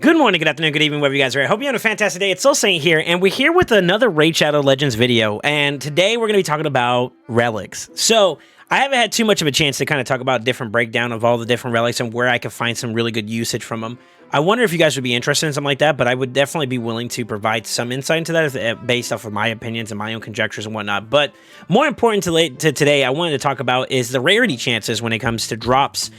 Good morning, good afternoon, good evening, wherever you guys are at. Hope you're having a fantastic day. It's SoulSaint here, and we're here with another Raid Shadow Legends video, and today we're going to be talking about relics. So, I haven't had too much of a chance to kind of talk about different breakdown of all the different relics and where I could find some really good usage from them. I wonder if you guys would be interested in something like that, but I would definitely be willing to provide some insight into that based off of my opinions and my own conjectures and whatnot. But more important to today, I wanted to talk about is the rarity chances when it comes to drops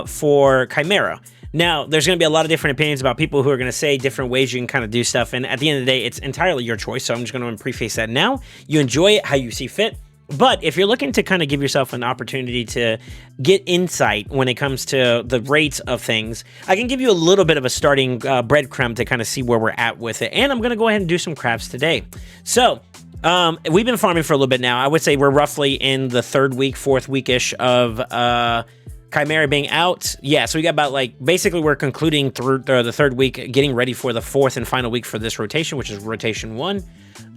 for Chimera. Now, there's going to be a lot of different opinions about people who are going to say different ways you can kind of do stuff, and at the end of the day, it's entirely your choice, so I'm just going to preface that now. You enjoy it how you see fit, but if you're looking to kind of give yourself an opportunity to get insight when it comes to the rates of things, I can give you a little bit of a starting breadcrumb to kind of see where we're at with it, and I'm going to go ahead and do some crafts today. So, we've been farming for a little bit now. I would say we're roughly in the third week, fourth week-ish of Chimera being out. Yeah, so we got about, like, basically we're concluding through the third week, getting ready for the fourth and final week for this rotation, which is rotation 1.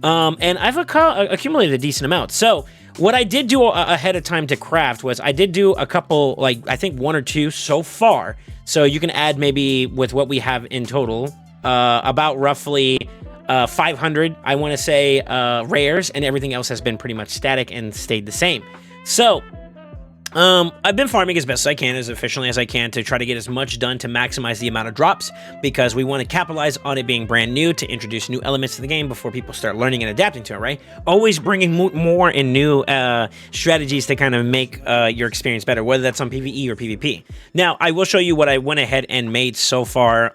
And I've accumulated a decent amount. So what I did do ahead of time to craft was I did do a couple, like, I think 1 or 2 so far. So you can add maybe with what we have in total, about roughly 500, I want to say, rares, and everything else has been pretty much static and stayed the same. So I've been farming as best as I can, as efficiently as I can, to try to get as much done to maximize the amount of drops, because we want to capitalize on it being brand new, to introduce new elements to the game before people start learning and adapting to it, right? Always bringing more and new strategies to kind of make your experience better, whether that's on PvE or PvP. Now, I will show you what I went ahead and made so far.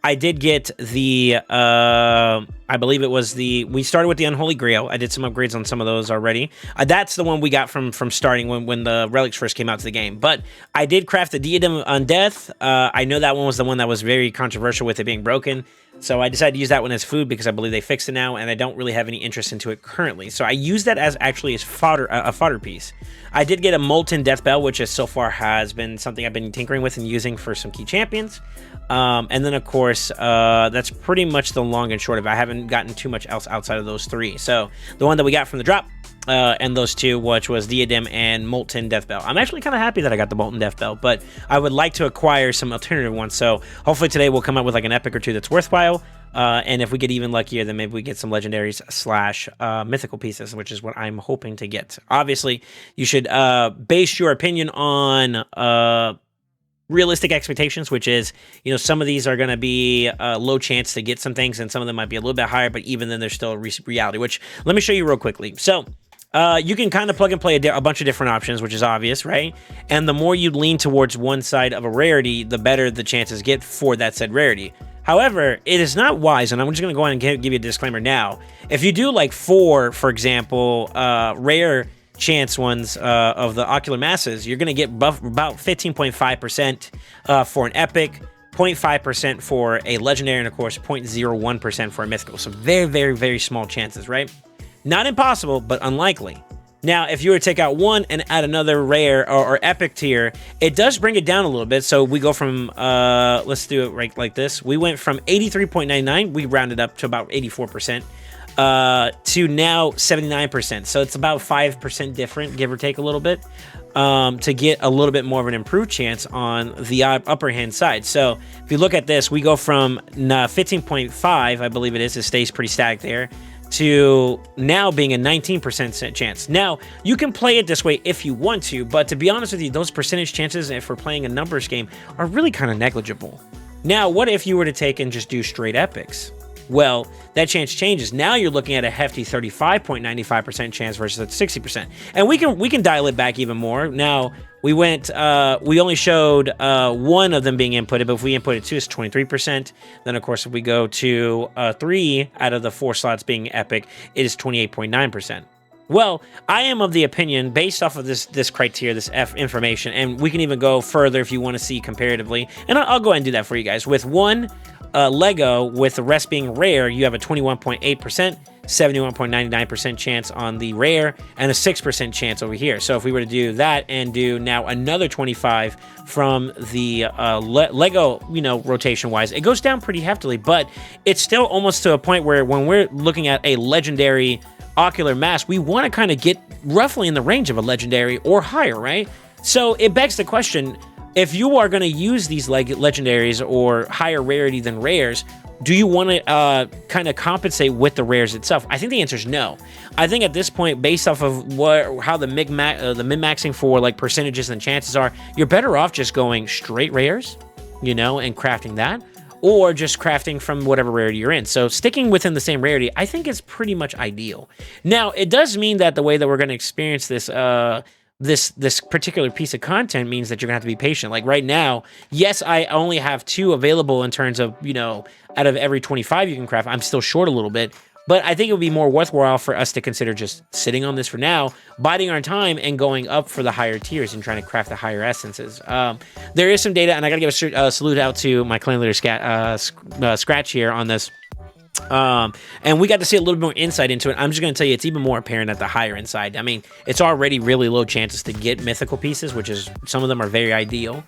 I did get the, I believe it was we started with the Unholy Grail. I did some upgrades on some of those already. That's the one we got from starting when the relics first came out to the game. But I did craft the Diadem on Death. I know that one was the one that was very controversial with it being broken. So I decided to use that one as food because I believe they fixed it now, and I don't really have any interest into it currently. So I use that as actually as fodder, a fodder piece. I did get a Molten Death Bell, which is so far has been something I've been tinkering with and using for some key champions. And then, of course, that's pretty much the long and short of it. I haven't gotten too much else outside of those 3. So the one that we got from the drop, and those 2, which was Diadem and Molten Death Bell. I'm actually kind of happy that I got the Molten Death Bell, but I would like to acquire some alternative ones. So hopefully today we'll come up with like an epic or 2 that's worthwhile. And if we get even luckier, then maybe we get some legendaries / mythical pieces, which is what I'm hoping to get. Obviously, you should base your opinion on realistic expectations, which is, you know, some of these are going to be low chance to get some things, and some of them might be a little bit higher, but even then there's still a reality, which let me show you real quickly. So you can kind of plug and play a bunch of different options, which is obvious, right? And the more you lean towards one side of a rarity, the better the chances get for that said rarity. However, it is not wise, and I'm just going to go ahead and give you a disclaimer now. If you do like 4, for example, rare chance ones of the ocular masses, you're going to get about 15.5% for an epic, 0.5% for a legendary, and of course 0.01% for a mythical. So very, very, very small chances, right? Not impossible, but unlikely. Now, if you were to take out one and add another rare or epic tier, it does bring it down a little bit. So we go from, let's do it right like this. We went from 83.99, we rounded up to about 84%, to now 79%. So it's about 5% different, give or take a little bit, to get a little bit more of an improved chance on the upper hand side. So if you look at this, we go from 15.5, I believe it stays pretty static there, to now being a 19% chance. Now, you can play it this way if you want to, but to be honest with you, those percentage chances, if we're playing a numbers game, are really kind of negligible. Now, what if you were to take and just do straight epics? Well, that chance changes. Now you're looking at a hefty 35.95% chance versus a 60%. And we can dial it back even more. Now, we only showed 1 of them being inputted, but if we inputted 2, it's 23%. Then, of course, if we go to 3 out of the 4 slots being epic, it is 28.9%. Well, I am of the opinion, based off of this criteria, this information, and we can even go further if you want to see comparatively, and I'll go ahead and do that for you guys. With 1 Lego, with the rest being rare, you have a 21.8%, 71.99% chance on the rare, and a 6% chance over here. So if we were to do that and do now another 25 from the Lego, you know, rotation-wise, it goes down pretty heftily, but it's still almost to a point where when we're looking at a legendary ocular mask, we want to kind of get roughly in the range of a legendary or higher, right? So it begs the question, if you are going to use these legendaries or higher rarity than rares, do you want to kind of compensate with the rares itself? I think the answer is no. I think at this point, based off of how the min-maxing for like percentages and chances are, you're better off just going straight rares, you know, and crafting that, or just crafting from whatever rarity you're in. So sticking within the same rarity, I think is pretty much ideal. Now, it does mean that the way that we're going to experience this this particular piece of content means that you're gonna have to be patient. Like right now, yes, I only have 2 available in terms of, you know, out of every 25 you can craft, I'm still short a little bit, but I think it would be more worthwhile for us to consider just sitting on this for now, biding our time and going up for the higher tiers and trying to craft the higher essences. There is some data, and I gotta give a salute out to my clan leader Scratch here on this. And we got to see a little bit more insight into it. I'm just going to tell you, it's even more apparent at the higher end side. I mean, it's already really low chances to get mythical pieces, which is, some of them are very ideal.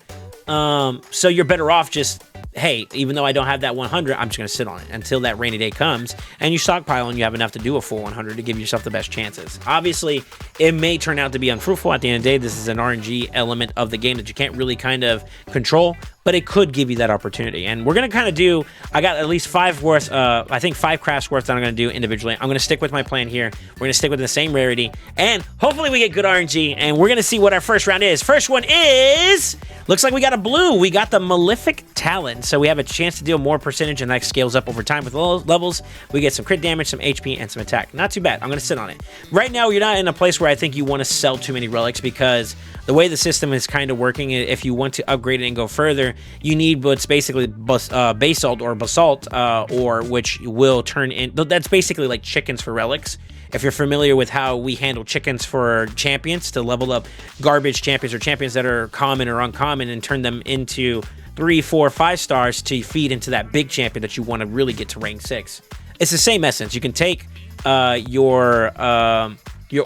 So you're better off just, hey, even though I don't have that 100, I'm just going to sit on it until that rainy day comes, and you stockpile and you have enough to do a full 100 to give yourself the best chances. Obviously, it may turn out to be unfruitful at the end of the day. This is an RNG element of the game that you can't really kind of control, but it could give you that opportunity. And we're going to kind of do, I got at least 5 worth, I think 5 crafts worth that I'm going to do individually. I'm going to stick with my plan here. We're going to stick with the same rarity, and hopefully we get good RNG, and we're going to see what our first round is. First one is, looks like we got a blue. We got the Malefic Talon. So we have a chance to deal more percentage, and that scales up over time with levels. We get some crit damage, some HP, and some attack. Not too bad. I'm going to sit on it. Right now, you're not in a place where I think you want to sell too many relics, because the way the system is kind of working, if you want to upgrade it and go further, you need what's basically basalt or basalt, or which will turn in. That's basically like chickens for relics. If you're familiar with how we handle chickens for champions to level up garbage champions or champions that are common or uncommon and turn them into 3, 4, 5 stars to feed into that big champion that you want to really get to rank 6. It's the same essence. You can take your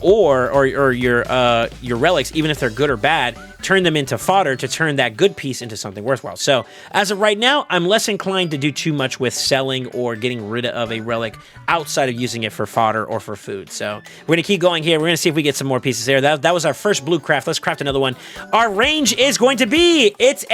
ore or your relics, even if they're good or bad, turn them into fodder to turn that good piece into something worthwhile. So as of right now, I'm less inclined to do too much with selling or getting rid of a relic outside of using it for fodder or for food. So we're gonna keep going here. We're gonna see if we get some more pieces there. That was our first blue craft. Let's craft another one. Our range is going to be, it's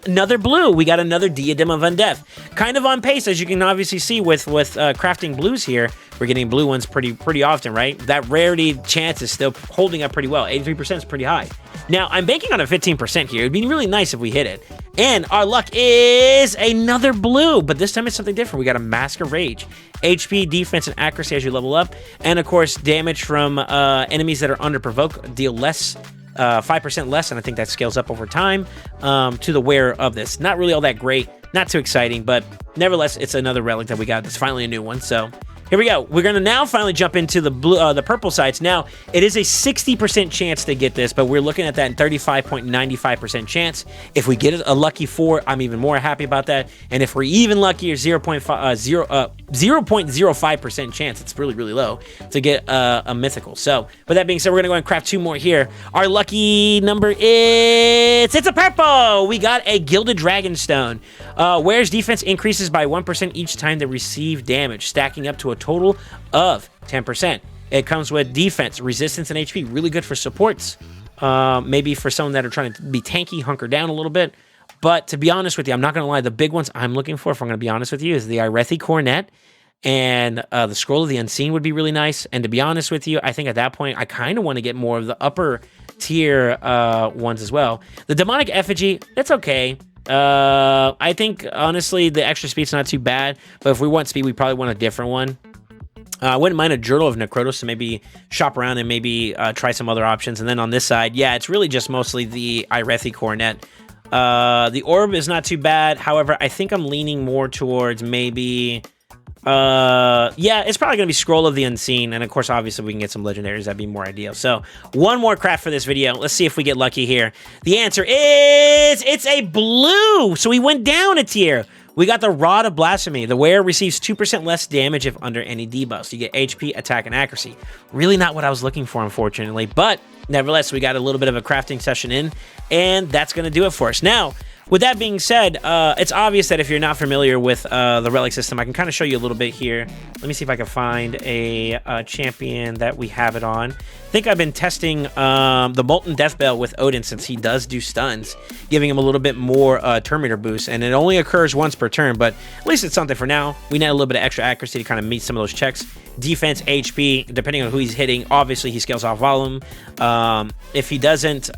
another blue. We got another Diadem of Undeath. Kind of on pace, as you can obviously see with crafting blues here. We're getting blue ones pretty often, right? That rarity chance is still holding up pretty well. 83% is pretty high. Now, I'm banking on a 15% here. It'd be really nice if we hit it. And our luck is another blue, but this time it's something different. We got a Mask of Rage. HP, defense, and accuracy as you level up. And, of course, damage from enemies that are under provoke deal less, 5% less, and I think that scales up over time to the wearer of this. Not really all that great. Not too exciting, but nevertheless, it's another relic that we got. It's finally a new one, so... Here we go. We're going to now finally jump into the blue, the purple sides. Now, it is a 60% chance to get this, but we're looking at that 35.95% chance. If we get a lucky 4, I'm even more happy about that. And if we're even luckier, 0.05% chance, it's really, really low, to get a mythical. So, with that being said, we're going to go and craft 2 more here. Our lucky number is... It's a purple! We got a Gilded Dragonstone. Wearer's defense increases by 1% each time they receive damage, stacking up to a total of 10%. It comes with defense, resistance, and HP. Really good for supports. Maybe for someone that are trying to be tanky, hunker down a little bit. But to be honest with you, I'm not going to lie. The big ones I'm looking for, if I'm going to be honest with you, is the Irethi Coronet. And the Scroll of the Unseen would be really nice. And to be honest with you, I think at that point, I kind of want to get more of the upper tier ones as well. The Demonic Effigy, it's okay. I think, honestly, the extra speed's not too bad. But if we want speed, we probably want a different one. I wouldn't mind a Journal of Necrotos to maybe shop around and maybe try some other options. And then on this side, yeah, it's really just mostly the Irethi Coronet. The Orb is not too bad. However, I think I'm leaning more towards maybe... yeah, it's probably gonna be Scroll of the Unseen, and of course, obviously, we can get some legendaries. That'd be more ideal. So, one more craft for this video. Let's see if we get lucky here. The answer is it's a blue. So we went down a tier. We got the Rod of Blasphemy. The wearer receives 2% less damage if under any debuffs. You get HP, attack, and accuracy. Really not what I was looking for, unfortunately, but nevertheless, we got a little bit of a crafting session in, and that's gonna do it for us. Now, with that being said, it's obvious that if you're not familiar with the Relic system, I can kind of show you a little bit here. Let me see if I can find a champion that we have it on. I think I've been testing the Molten Death Bell with Odin since he does do stuns, giving him a little bit more Terminator boost, and it only occurs once per turn, but at least it's something for now. We need a little bit of extra accuracy to kind of meet some of those checks. Defense, HP, depending on who he's hitting, obviously he scales off volume. If he doesn't...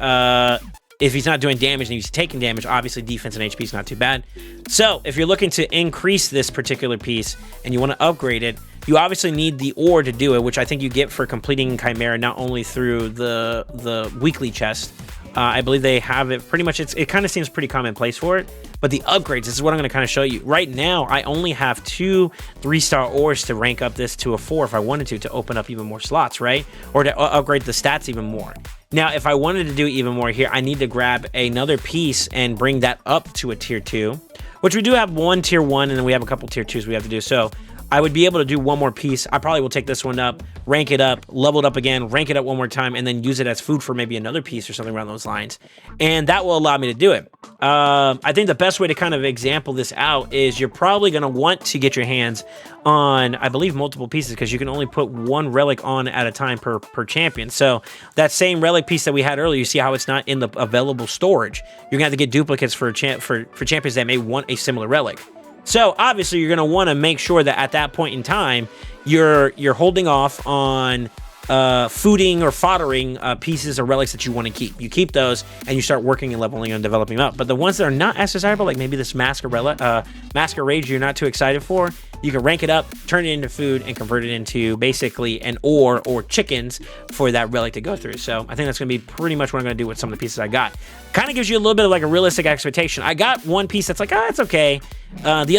if he's not doing damage and he's taking damage, obviously defense and HP is not too bad. So if you're looking to increase this particular piece and you want to upgrade it, you obviously need the ore to do it, which I think you get for completing Chimera not only through the weekly chest. I believe they have it pretty much. It kind of seems pretty commonplace for it. But the upgrades, this is what I'm going to kind of show you. Right now, I only have 2 3-star ores to rank up this to a 4 if I wanted to open up even more slots, right? Or to upgrade the stats even more. Now, if I wanted to do even more here, I need to grab another piece and bring that up to a tier 2, which we do have one tier 1, and then we have a couple tier 2s we have to do. So I would be able to do one more piece. I probably will take this one up, rank it up, level it up again, rank it up one more time, and then use it as food for maybe another piece or something around those lines. And that will allow me to do it. I think the best way to kind of example this out is you're probably going to want to get your hands on, I believe, multiple pieces, because you can only put 1 relic on at a time per champion. So that same relic piece that we had earlier, you see how it's not in the available storage. You're going to have to get duplicates for champions that may want a similar relic. So obviously you're going to want to make sure that at that point in time, you're holding off on fooding or foddering pieces or relics that you want to keep. You keep those and you start working and leveling and developing them up. But the ones that are not as desirable, like maybe this Masquerade you're not too excited for, you can rank it up, turn it into food, and convert it into basically an ore or chickens for that relic to go through. So I think that's going to be pretty much what I'm going to do with some of the pieces I got. Kind of gives you a little bit of like a realistic expectation. I got one piece that's like, it's okay. The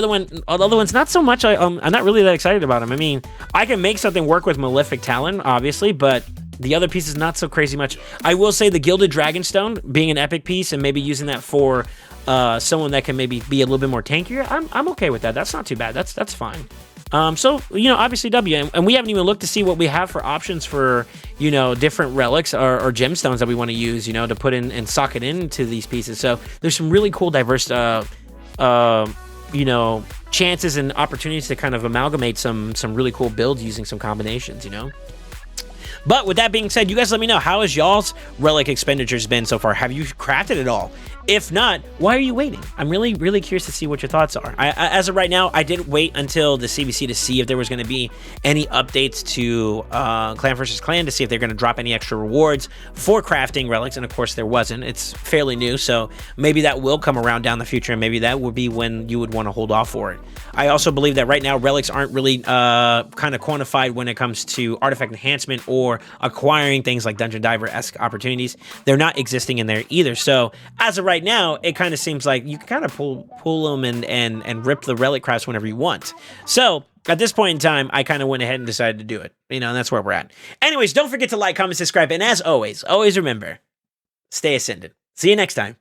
other one's not so much. I'm not really that excited about him. I mean, I can make something work with Malefic Talon, obviously, but the other piece is not so crazy much. I will say the Gilded Dragonstone being an epic piece and maybe using that for someone that can maybe be a little bit more tankier. I'm okay with that. That's not too bad. That's fine. So, obviously W, and we haven't even looked to see what we have for options for, different relics or gemstones that we want to use, to put in and sock it into these pieces. So there's some really cool, diverse, chances and opportunities to kind of amalgamate some really cool builds using some combinations, But with that being said, you guys let me know, how has y'all's relic expenditures been so far? Have you crafted it all? If not, why are you waiting? I'm really, really curious to see what your thoughts are. As of right now, I did wait until the CBC to see if there was going to be any updates to Clan vs. Clan, to see if they're going to drop any extra rewards for crafting relics, and of course there wasn't. It's fairly new, so maybe that will come around down the future, and maybe that would be when you would want to hold off for it. I also believe that right now relics aren't really kind of quantified when it comes to artifact enhancement or acquiring things like Dungeon Diver-esque opportunities. They're not existing in there either. So as of right now, it kind of seems like you can kind of pull them and rip the relic crafts whenever you want. So at this point in time, I kind of went ahead and decided to do it. And that's where we're at. Anyways, don't forget to like, comment, subscribe, and as always remember, stay ascended. See you next time.